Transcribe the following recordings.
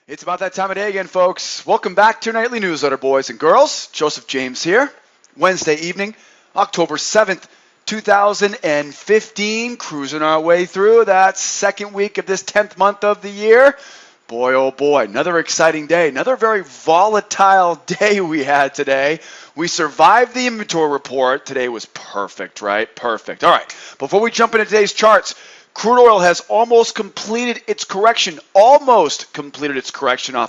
It's about that time of day again, folks. Welcome back to your nightly newsletter, boys and girls. Joseph James here. Wednesday evening, October 7th, 2015. Cruising our way through that second week of this 10th month of the year. Boy, oh boy, another exciting day. Another very volatile day we had today. We survived the inventory report. Today was perfect, right? Perfect. All right, before we jump into today's charts, crude oil has almost completed its correction off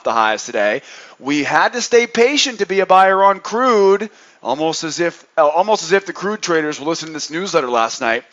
the highs today. We had to stay patient to be a buyer on crude, almost as if the crude traders were listening to this newsletter last night.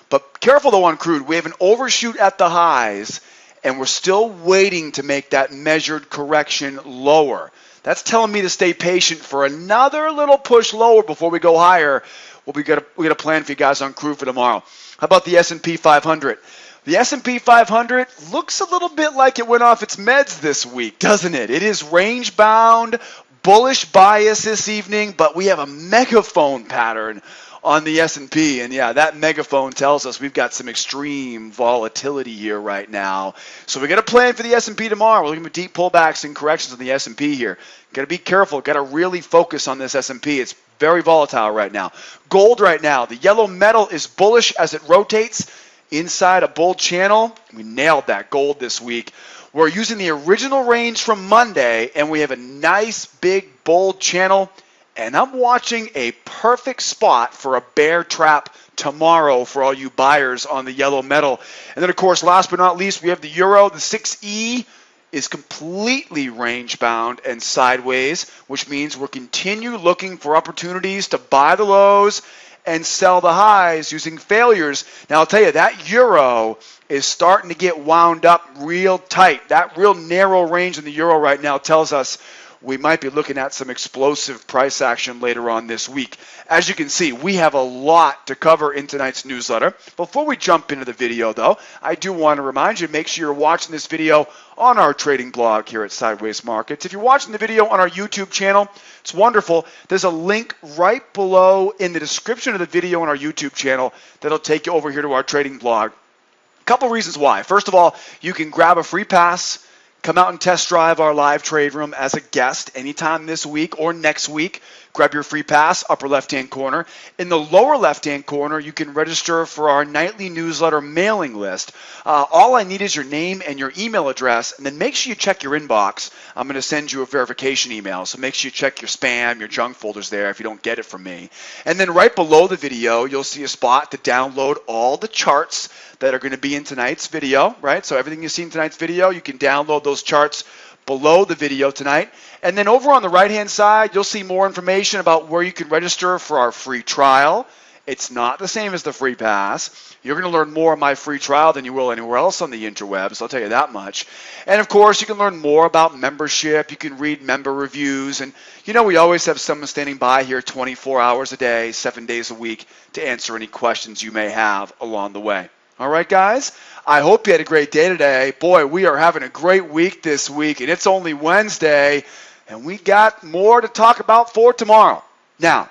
But careful though on crude, we have an overshoot at the highs, and we're still waiting to make that measured correction lower. That's telling me to stay patient for another little push lower before we go higher. We got a plan for you guys on crude for tomorrow. How about the S&P 500? The S&P 500 looks a little bit like it went off its meds this week, doesn't it? It is range-bound, bullish bias this evening, but we have a megaphone pattern on the S&P. And yeah, that megaphone tells us we've got some extreme volatility here right now. So we got a plan for the S&P tomorrow. We're looking for deep pullbacks and corrections on the S&P here. Got to be careful. Got to really focus on this S&P. It's very volatile right now. Gold right now, the yellow metal is bullish as it rotates inside a bull channel. We nailed that gold this week. We're using the original range from Monday, and we have a nice big bull channel. And I'm watching a perfect spot for a bear trap tomorrow for all you buyers on the yellow metal. And then, of course, last but not least, we have the euro. The 6E is completely range-bound and sideways, which means we'll continue looking for opportunities to buy the lows and sell the highs using failures. Now, I'll tell you, that euro is starting to get wound up real tight. That real narrow range in the euro right now tells us we might be looking at some explosive price action later on this week. As you can see, we have a lot to cover in tonight's newsletter. Before we jump into the video, though, I do want to remind you, make sure you're watching this video on our trading blog here at Sideways Markets. If you're watching the video on our YouTube channel, it's wonderful. There's a link right below in the description of the video on our YouTube channel that'll take you over here to our trading blog. A couple reasons why. First of all, you can grab a free pass, come out and test drive our live trade room as a guest anytime this week or next week. Grab your free pass, upper left-hand corner. In the lower left-hand corner, you can register for our nightly newsletter mailing list. All I need is your name and your email address, and then make sure you check your inbox. I'm going to send you a verification email, so make sure you check your spam, your junk folders there if you don't get it from me. And then right below the video, you'll see a spot to download all the charts that are going to be in tonight's video, right? So everything you see in tonight's video, you can download those charts below the video tonight. And then over on the right-hand side, you'll see more information about where you can register for our free trial. It's not the same as the free pass. You're going to learn more on my free trial than you will anywhere else on the interwebs, I'll tell you that much. And of course, you can learn more about membership. You can read member reviews. And you know, we always have someone standing by here 24 hours a day, 7 days a week to answer any questions you may have along the way. All right, guys, I hope you had a great day today. Boy, we are having a great week this week, and it's only Wednesday, and we got more to talk about for tomorrow. Now,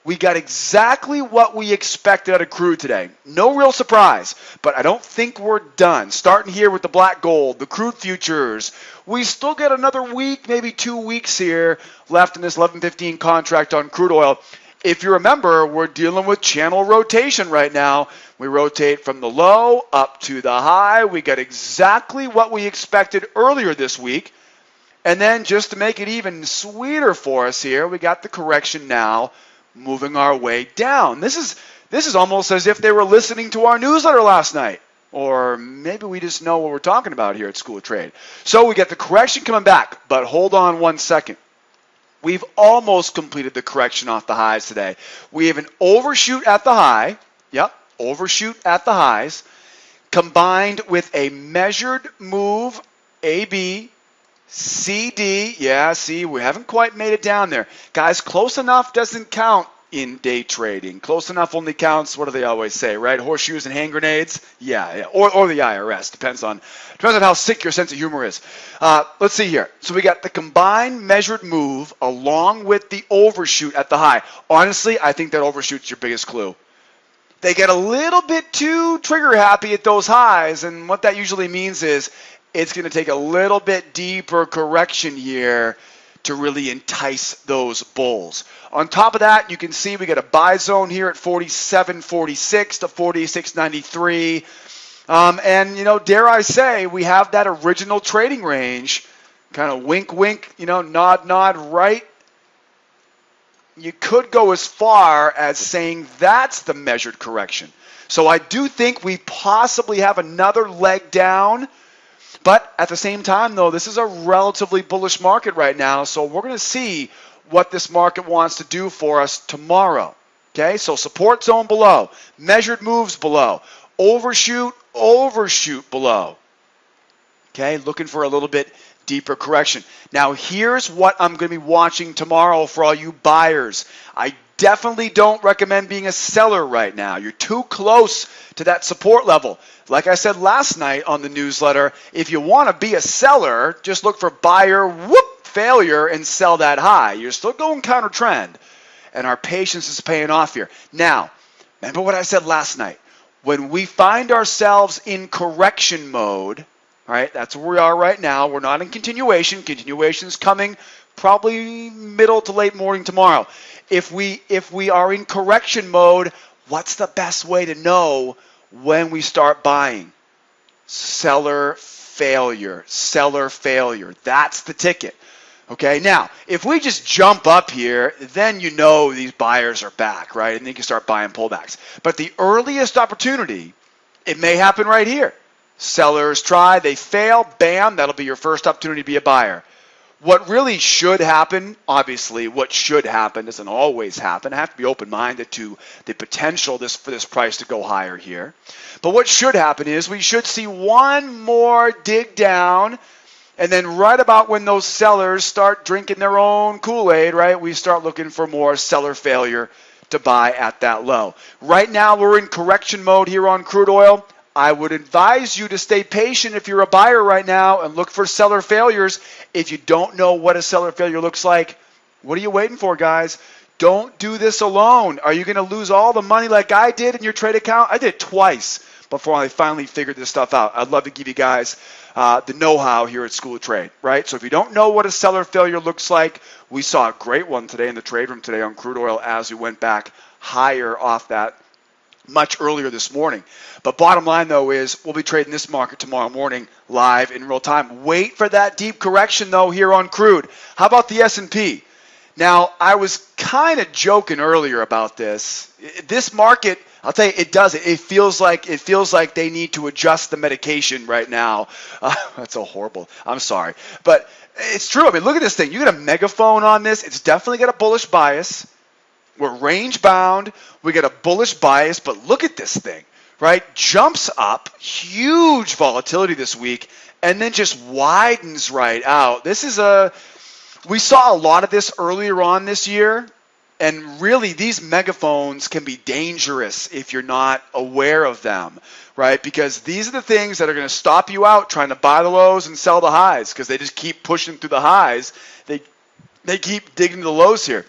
we got exactly what we expected out of crude today. No real surprise, but I don't think we're done. Starting here with the black gold, the crude futures. We still got another week, maybe 2 weeks here left in this 11:15 contract on crude oil. If you remember, we're dealing with channel rotation right now. We rotate from the low up to the high. We got exactly what we expected earlier this week. And then just to make it even sweeter for us here, we got the correction now moving our way down. This is almost as if they were listening to our newsletter last night. Or maybe we just know what we're talking about here at School of Trade. So we got the correction coming back, but hold on one second. We've almost completed the correction off the highs today. We have an overshoot at the high. Yep, overshoot at the highs, combined with a measured move, AB, CD. Yeah, see, we haven't quite made it down there. Guys, close enough doesn't count in day trading. Close enough only counts, what do they always say, right? Horseshoes and hand grenades? Yeah. Or the IRS. Depends on how sick your sense of humor is. Let's see here. So we got the combined measured move along with the overshoot at the high. Honestly, I think that overshoot's your biggest clue. They get a little bit too trigger happy at those highs, and what that usually means is it's going to take a little bit deeper correction here to really entice those bulls. On top of that, you can see we got a buy zone here at 47.46 to 46.93. And, dare I say, we have that original trading range, kind of wink, wink, nod, nod, right? You could go as far as saying that's the measured correction. So I do think we possibly have another leg down. But at the same time, though, this is a relatively bullish market right now, so we're going to see what this market wants to do for us tomorrow. Okay, so support zone below, measured moves below, overshoot below. Okay, looking for a little bit deeper correction. Now, here's what I'm going to be watching tomorrow for all you buyers. I definitely don't recommend being a seller right now. You're too close to that support level. Like I said last night on the newsletter, if you want to be a seller, just look for buyer, failure, and sell that high. You're still going counter trend, and our patience is paying off here. Now, remember what I said last night. When we find ourselves in correction mode, all right, that's where we are right now. We're not in continuation. Continuation's coming probably middle to late morning tomorrow. If we are in correction mode, what's the best way to know when we start buying? Seller failure. Seller failure. That's the ticket. Okay, now, if we just jump up here, then these buyers are back, right? And then you can start buying pullbacks. But the earliest opportunity, it may happen right here. Sellers try, they fail, bam, that'll be your first opportunity to be a buyer. What really should happen, obviously, what should happen doesn't always happen. I have to be open-minded to the potential for this price to go higher here. But what should happen is we should see one more dig down, and then right about when those sellers start drinking their own Kool-Aid, right, we start looking for more seller failure to buy at that low. Right now, we're in correction mode here on crude oil. I would advise you to stay patient if you're a buyer right now and look for seller failures. If you don't know what a seller failure looks like, what are you waiting for, guys? Don't do this alone. Are you going to lose all the money like I did in your trade account? I did it twice before I finally figured this stuff out. I'd love to give you guys the know-how here at School of Trade, right? So if you don't know what a seller failure looks like, we saw a great one today in the trade room today on crude oil as we went back higher off that much earlier this morning. But bottom line, though, is we'll be trading this market tomorrow morning live in real time. Wait for that deep correction, though, here on crude. How about the S&P? Now, I was kind of joking earlier about this. This market, I'll tell you, it does it. It feels like they need to adjust the medication right now. That's so horrible. I'm sorry. But it's true. I mean, look at this thing. You got a megaphone on this. It's definitely got a bullish bias. We're range bound. We got a bullish bias, but look at this thing, right? Jumps up, huge volatility this week, and then just widens right out. We saw a lot of this earlier on this year, and really these megaphones can be dangerous if you're not aware of them, right? Because these are the things that are going to stop you out trying to buy the lows and sell the highs because they just keep pushing through the highs. They keep digging the lows here.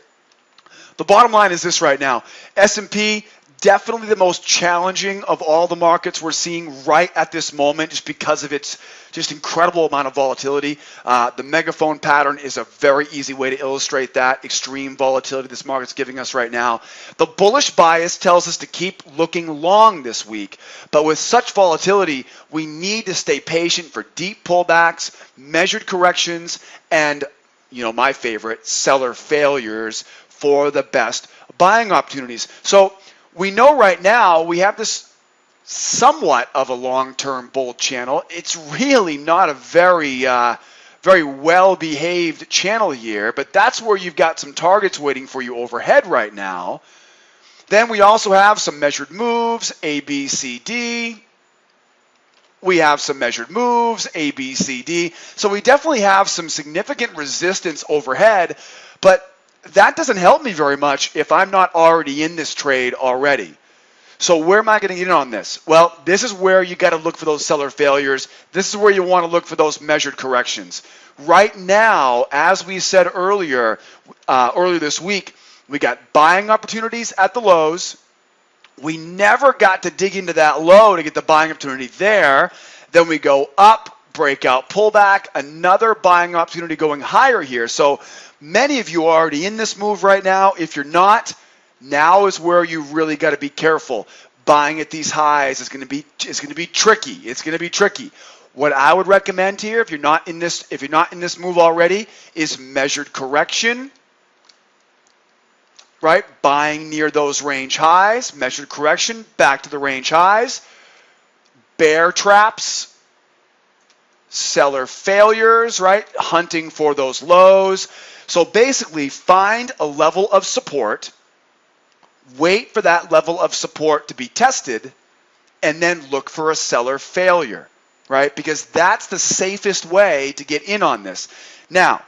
The bottom line is this right now. S&P, definitely the most challenging of all the markets we're seeing right at this moment just because of its just incredible amount of volatility. The megaphone pattern is a very easy way to illustrate that extreme volatility this market's giving us right now. The bullish bias tells us to keep looking long this week. But with such volatility, we need to stay patient for deep pullbacks, measured corrections, and my favorite, seller failures for the best buying opportunities. So we know right now we have this somewhat of a long-term bull channel. It's really not a very well-behaved channel here, but that's where you've got some targets waiting for you overhead right now. Then we also have some measured moves, A, B, C, D. We have some measured moves, A, B, C, D. So we definitely have some significant resistance overhead, but that doesn't help me very much if I'm not already in this trade already. So where am I going to get in on this? Well, this is where you got to look for those seller failures. This is where you want to look for those measured corrections. Right now, as we said earlier this week, we got buying opportunities at the lows. We never got to dig into that low to get the buying opportunity there. Then we go up, breakout pullback, another buying opportunity going higher here. So many of you are already in this move right now. If you're not, now is where you really got to be careful. Buying at these highs is going to be tricky. It's going to be tricky. What I would recommend here, if you're not in this move already, is measured correction. Right? Buying near those range highs, measured correction, back to the range highs. Bear traps, seller failures, right? Hunting for those lows. So basically, find a level of support, wait for that level of support to be tested, and then look for a seller failure, right? Because that's the safest way to get in on this. Now,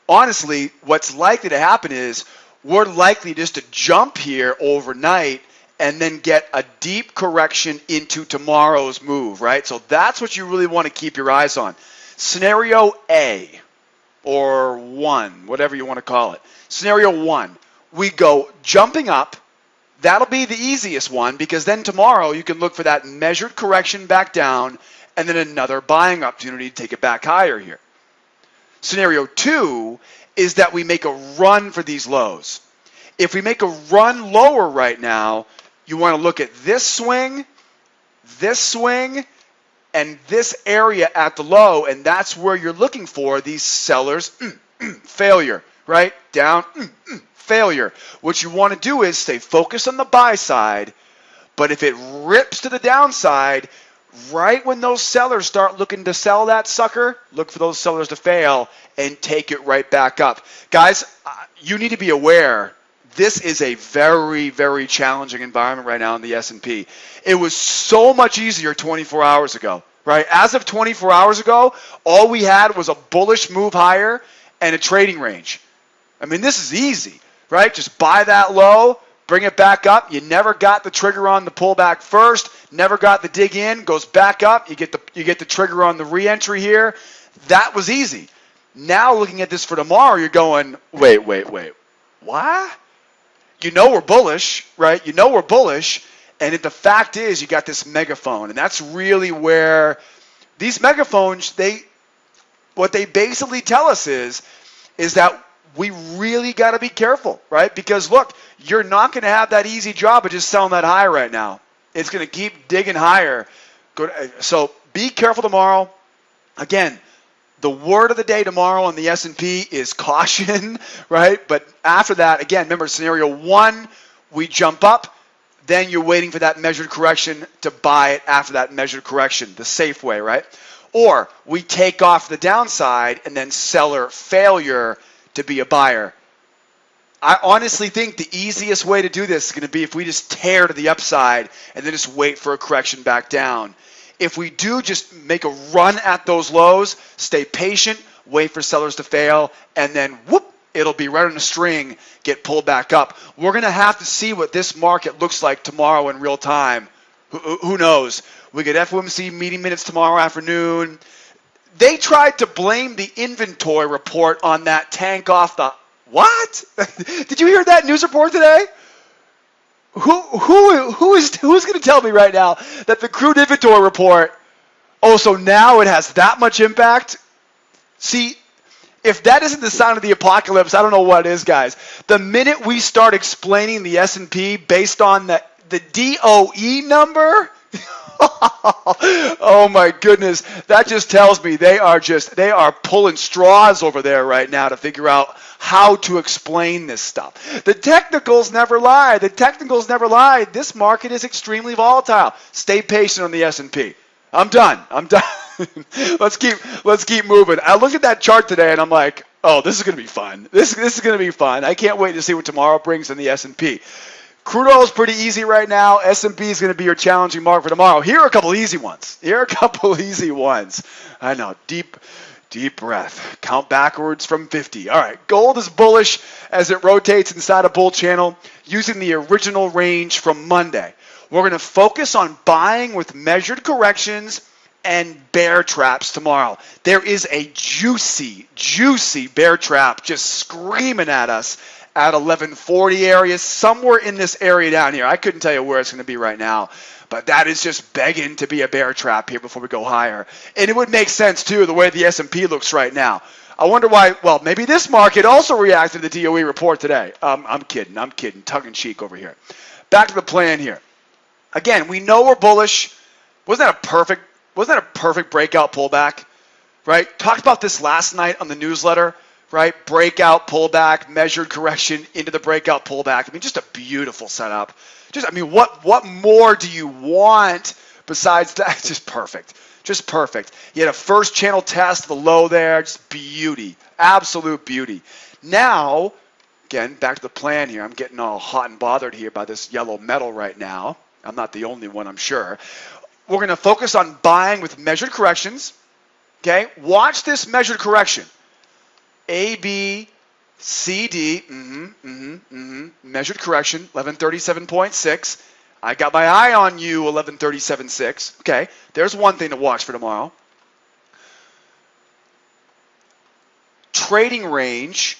honestly, what's likely to happen is we're likely just to jump here overnight and then get a deep correction into tomorrow's move, right? So that's what you really want to keep your eyes on. Scenario A, or 1, whatever you want to call it. Scenario 1, we go jumping up. That'll be the easiest one because then tomorrow you can look for that measured correction back down and then another buying opportunity to take it back higher here. Scenario 2 is that we make a run for these lows. If we make a run lower right now, you want to look at this swing, and this area at the low, and that's where you're looking for these sellers failure, right? Down, failure. What you want to do is stay focused on the buy side, but if it rips to the downside, right when those sellers start looking to sell that sucker, look for those sellers to fail and take it right back up. Guys, you need to be aware this is a very, very challenging environment right now in the S&P. It was so much easier 24 hours ago, right? As of 24 hours ago, all we had was a bullish move higher and a trading range. I mean, this is easy, right? Just buy that low, bring it back up. You never got the trigger on the pullback first, never got the dig in, goes back up. You get the trigger on the re-entry here. That was easy. Now looking at this for tomorrow, you're going, wait. What? You know we're bullish, right? You know we're bullish. And the fact is you got this megaphone. And that's really where these megaphones, what they basically tell us is that we really got to be careful, right? Because look, you're not going to have that easy job of just selling that high right now. It's going to keep digging higher. So be careful tomorrow. Again, the word of the day tomorrow on the S&P is caution, right? But after that, again, remember scenario 1, we jump up. Then you're waiting for that measured correction to buy it after that measured correction, the safe way, right? Or we take off the downside and then seller failure to be a buyer. I honestly think the easiest way to do this is going to be if we just tear to the upside and then just wait for a correction back down. If we do just make a run at those lows, stay patient, wait for sellers to fail, and then whoop, it'll be right on a string, get pulled back up. We're going to have to see what this market looks like tomorrow in real time. Who knows? We get FOMC meeting minutes tomorrow afternoon. They tried to blame the inventory report on that tank off the... What? Did you hear that news report today? Who's going to tell me right now that the crude inventory report, so now it has that much impact? See, if that isn't the sign of the apocalypse, I don't know what is, guys. The minute we start explaining the S&P based on the DOE number, oh my goodness, that just tells me they are pulling straws over there right now to figure out how to explain this stuff. The technicals never lie. This market is extremely volatile. Stay patient on the S&P. I'm done. Let's keep moving. I looked at that chart today and I'm like, oh, this is going to be fun. This is going to be fun. I can't wait to see what tomorrow brings in the S&P. Crude oil is pretty easy right now. S&P is going to be your challenging market for tomorrow. Here are a couple easy ones. I know. Deep breath. Count backwards from 50. All right. Gold is bullish as it rotates inside a bull channel using the original range from Monday. We're going to focus on buying with measured corrections and bear traps tomorrow. There is a juicy bear trap just screaming at us at 1140 area, somewhere in this area down here. I couldn't tell you where it's going to be right now. But that is just begging to be a bear trap here before we go higher. And it would make sense, too, the way the S&P looks right now. I wonder why, well, maybe this market also reacted to the DOE report today. I'm kidding, tongue-in-cheek over here. Back to the plan here. Again, we know we're bullish. Wasn't that a perfect breakout pullback, right? Talked about this last night on the newsletter, right? Breakout pullback, measured correction into the breakout pullback. I mean, just a beautiful setup. What more do you want besides that? Just perfect. Just perfect. You had a first channel test, the low there, just beauty, absolute beauty. Now, again, back to the plan here. I'm getting all hot and bothered here by this yellow metal right now. I'm not the only one, I'm sure. We're going to focus on buying with measured corrections. Okay, watch this measured correction. A, B, C, D, measured correction, 1137.6. I got my eye on you, 1137.6. Okay, there's one thing to watch for tomorrow. Trading range.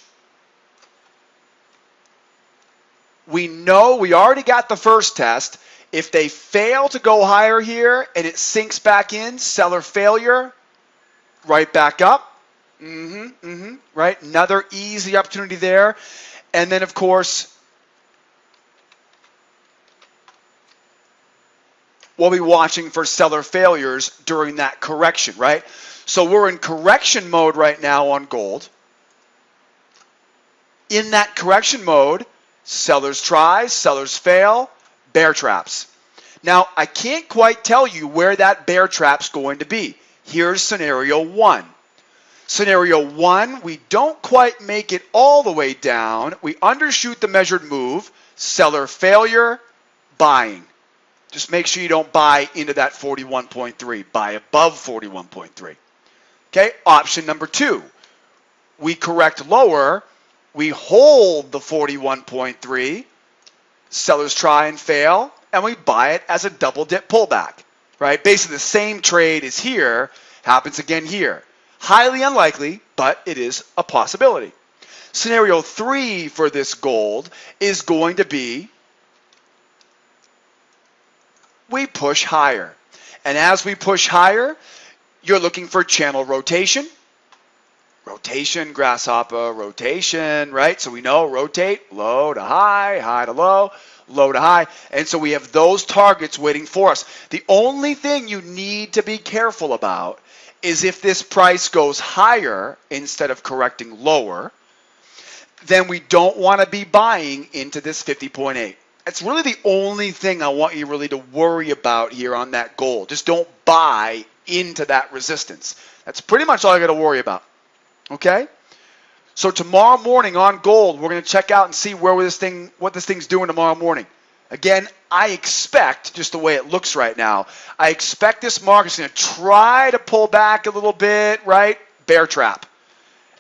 We know we already got the first test. If they fail to go higher here and it sinks back in, seller failure, right back up. Right, another easy opportunity there. And then, of course, we'll be watching for seller failures during that correction, right? So we're in correction mode right now on gold. In that correction mode, sellers try, sellers fail, bear traps. Now, I can't quite tell you where that bear trap's going to be. Here's scenario one. Scenario one, we don't quite make it all the way down. We undershoot the measured move, seller failure, buying. Just make sure you don't buy into that 41.3. Buy above 41.3. Okay, option number two. We correct lower. We hold the 41.3. Sellers try and fail, and we buy it as a double dip pullback. Right? Basically the same trade is here, happens again here. Highly unlikely, but it is a possibility. Scenario three for this gold is going to be we push higher. And as we push higher, you're looking for channel rotation. Rotation, grasshopper, rotation, right? So we know rotate, low to high, high to low, low to high. And so we have those targets waiting for us. The only thing you need to be careful about is if this price goes higher instead of correcting lower, then we don't want to be buying into this 50.8. That's really the only thing I want you really to worry about here on that gold. Just don't buy into that resistance. That's pretty much all I got to worry about. Okay? So tomorrow morning on gold, we're going to check out and see what this thing's doing tomorrow morning. Again, I expect, just the way it looks right now, I expect this market's going to try to pull back a little bit, right? Bear trap.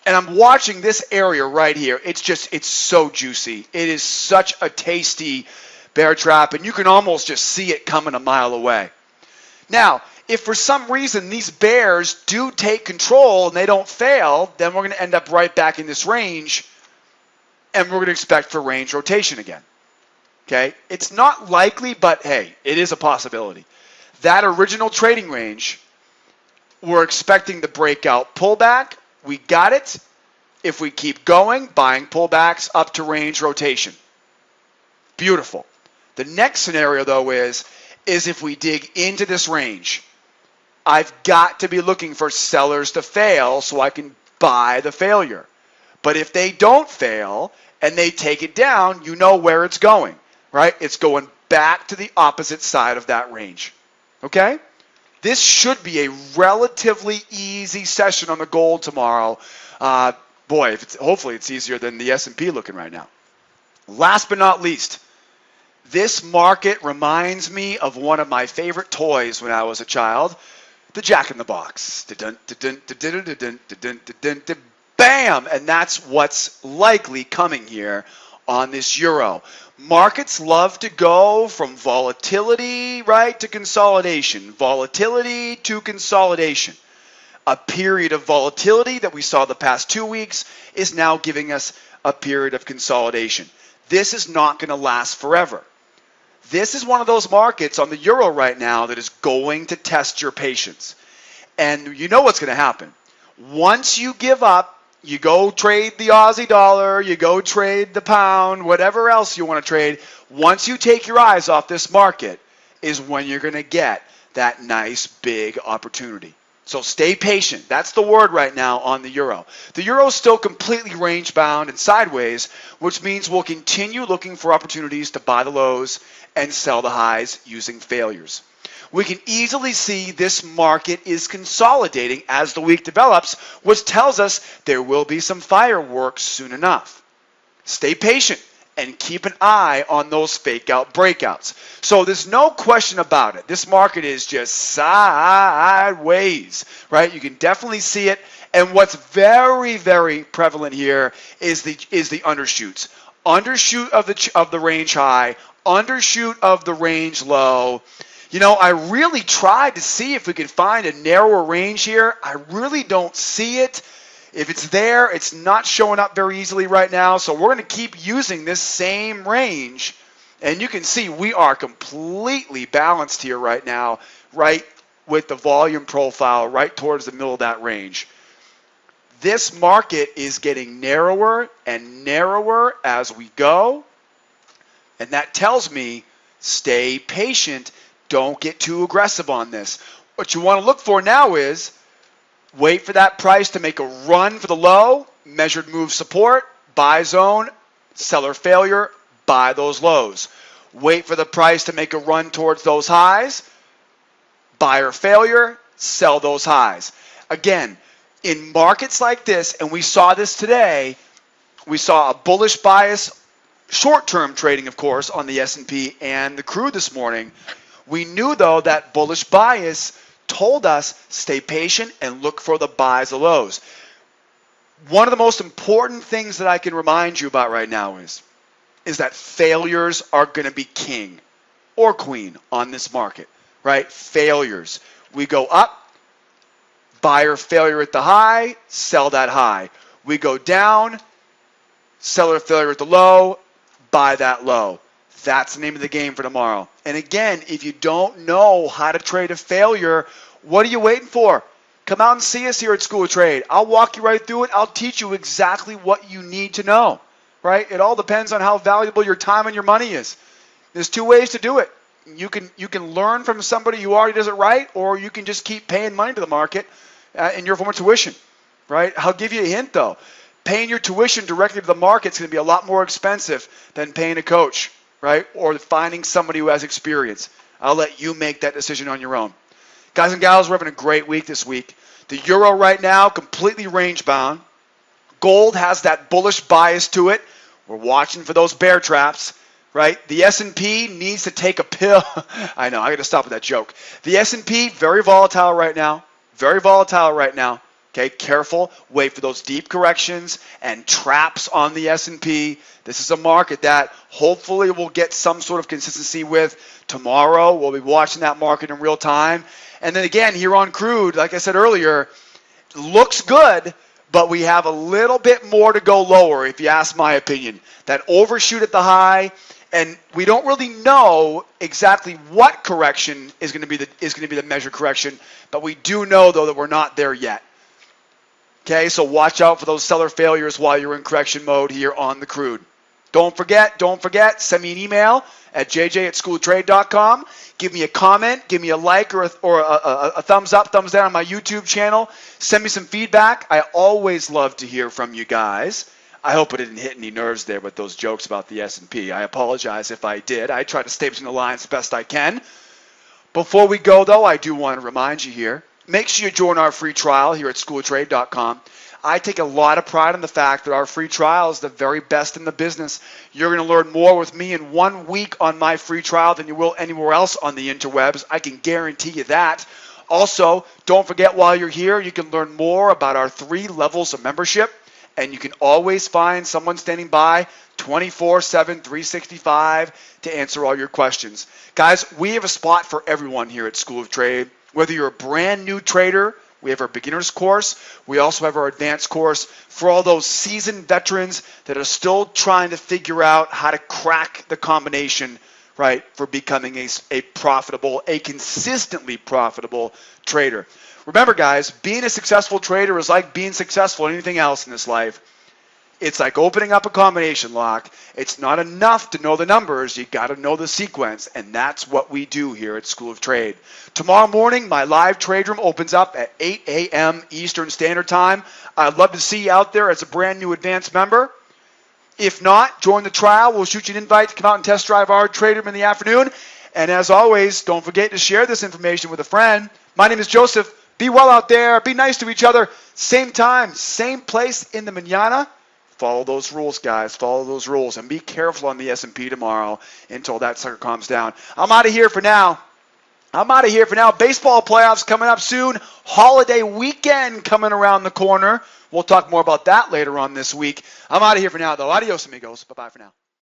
And I'm watching this area right here. It's so juicy. It is such a tasty bear trap, and you can almost just see it coming a mile away. Now, if for some reason these bears do take control and they don't fail, then we're going to end up right back in this range, and we're going to expect for range rotation again. Okay? It's not likely, but hey, it is a possibility. That original trading range, we're expecting the breakout pullback. We got it. If we keep going, buying pullbacks up to range rotation. Beautiful. The next scenario, though, is if we dig into this range, I've got to be looking for sellers to fail so I can buy the failure. But if they don't fail and they take it down, you know where it's going, right? It's going back to the opposite side of that range. Okay? This should be a relatively easy session on the gold tomorrow. Hopefully it's easier than the S&P looking right now. Last but not least, this market reminds me of one of my favorite toys when I was a child, the Jack in the Box. Bam! And that's what's likely coming here on this euro. Markets love to go from volatility, right, to consolidation. Volatility to consolidation. A period of volatility that we saw the past 2 weeks is now giving us a period of consolidation. This is not going to last forever. This is one of those markets on the euro right now that is going to test your patience. And you know what's going to happen. Once you give up, you go trade the Aussie dollar, you go trade the pound, whatever else you want to trade. Once you take your eyes off this market is when you're going to get that nice big opportunity. So stay patient. That's the word right now on the euro. The euro is still completely range bound and sideways, which means we'll continue looking for opportunities to buy the lows and sell the highs using failures. We can easily see this market is consolidating as the week develops, which tells us there will be some fireworks soon enough. Stay patient and keep an eye on those fake out breakouts. So there's no question about it. This market is just sideways, right? You can definitely see it. And what's very, very prevalent here is the undershoots. Undershoot of the range high, undershoot of the range low. You know, I really tried to see if we could find a narrower range here. I really don't see it. If it's there, it's not showing up very easily right now. So we're going to keep using this same range. And you can see we are completely balanced here right now, right with the volume profile right towards the middle of that range. This market is getting narrower and narrower as we go. And that tells me stay patient. Don't get too aggressive on this. What you want to look for now is wait for that price to make a run for the low, measured move support, buy zone, seller failure, buy those lows. Wait for the price to make a run towards those highs, buyer failure, sell those highs. Again, in markets like this, and we saw this today, we saw a bullish bias, short-term trading, of course, on the S&P and the crude this morning. We knew, though, that bullish bias told us stay patient and look for the buys or lows. One of the most important things that I can remind you about right now is that failures are going to be king or queen on this market, right? Failures. We go up, buyer failure at the high, sell that high. We go down, seller failure at the low, buy that low. That's the name of the game for tomorrow. And again, if you don't know how to trade a failure, what are you waiting for? Come out and see us here at School of Trade. I'll walk you right through it. I'll teach you exactly what you need to know, right? It all depends on how valuable your time and your money is. There's two ways to do it. You can learn from somebody who already does it right, or you can just keep paying money to the market in your form of tuition, right? I'll give you a hint, though. Paying your tuition directly to the market is going to be a lot more expensive than paying a coach, right? Or finding somebody who has experience. I'll let you make that decision on your own. Guys and gals, we're having a great week this week. The euro right now, completely range bound. Gold has that bullish bias to it. We're watching for those bear traps, right? The S&P needs to take a pill. I know, I got to stop with that joke. The S&P, very volatile right now. Very volatile right now. Okay, careful. Wait for those deep corrections and traps on the S&P. This is a market that hopefully we'll get some sort of consistency with tomorrow. We'll be watching that market in real time. And then again, here on crude, like I said earlier, looks good, but we have a little bit more to go lower, if you ask my opinion. That overshoot at the high, and we don't really know exactly what correction is going to be the measured correction, but we do know, though, that we're not there yet. Okay, so watch out for those seller failures while you're in correction mode here on the crude. Don't forget, send me an email at jj@schooloftrade.com. Give me a comment, give me a like or a thumbs up, thumbs down on my YouTube channel. Send me some feedback. I always love to hear from you guys. I hope it didn't hit any nerves there with those jokes about the S&P. I apologize if I did. I try to stay between the lines the best I can. Before we go, though, I do want to remind you here, make sure you join our free trial here at schooloftrade.com. I take a lot of pride in the fact that our free trial is the very best in the business. You're going to learn more with me in 1 week on my free trial than you will anywhere else on the interwebs. I can guarantee you that. Also, don't forget while you're here, you can learn more about our 3 levels of membership, and you can always find someone standing by 24/7, 365 to answer all your questions. Guys, we have a spot for everyone here at School of Trade. Whether you're a brand new trader, we have our beginner's course. We also have our advanced course for all those seasoned veterans that are still trying to figure out how to crack the combination right, for becoming a profitable, a consistently profitable trader. Remember, guys, being a successful trader is like being successful in anything else in this life. It's like opening up a combination lock. It's not enough to know the numbers. You got to know the sequence, and that's what we do here at School of Trade. Tomorrow morning, my live trade room opens up at 8 a.m. Eastern Standard Time. I'd love to see you out there as a brand new advanced member. If not, join the trial. We'll shoot you an invite to come out and test drive our trade room in the afternoon. And as always, don't forget to share this information with a friend. My name is Joseph. Be well out there. Be nice to each other. Same time, same place in the manana. Follow those rules, guys. Follow those rules. And be careful on the S&P tomorrow until that sucker calms down. I'm out of here for now. Baseball playoffs coming up soon. Holiday weekend coming around the corner. We'll talk more about that later on this week. I'm out of here for now, though. Adios, amigos. Bye-bye for now.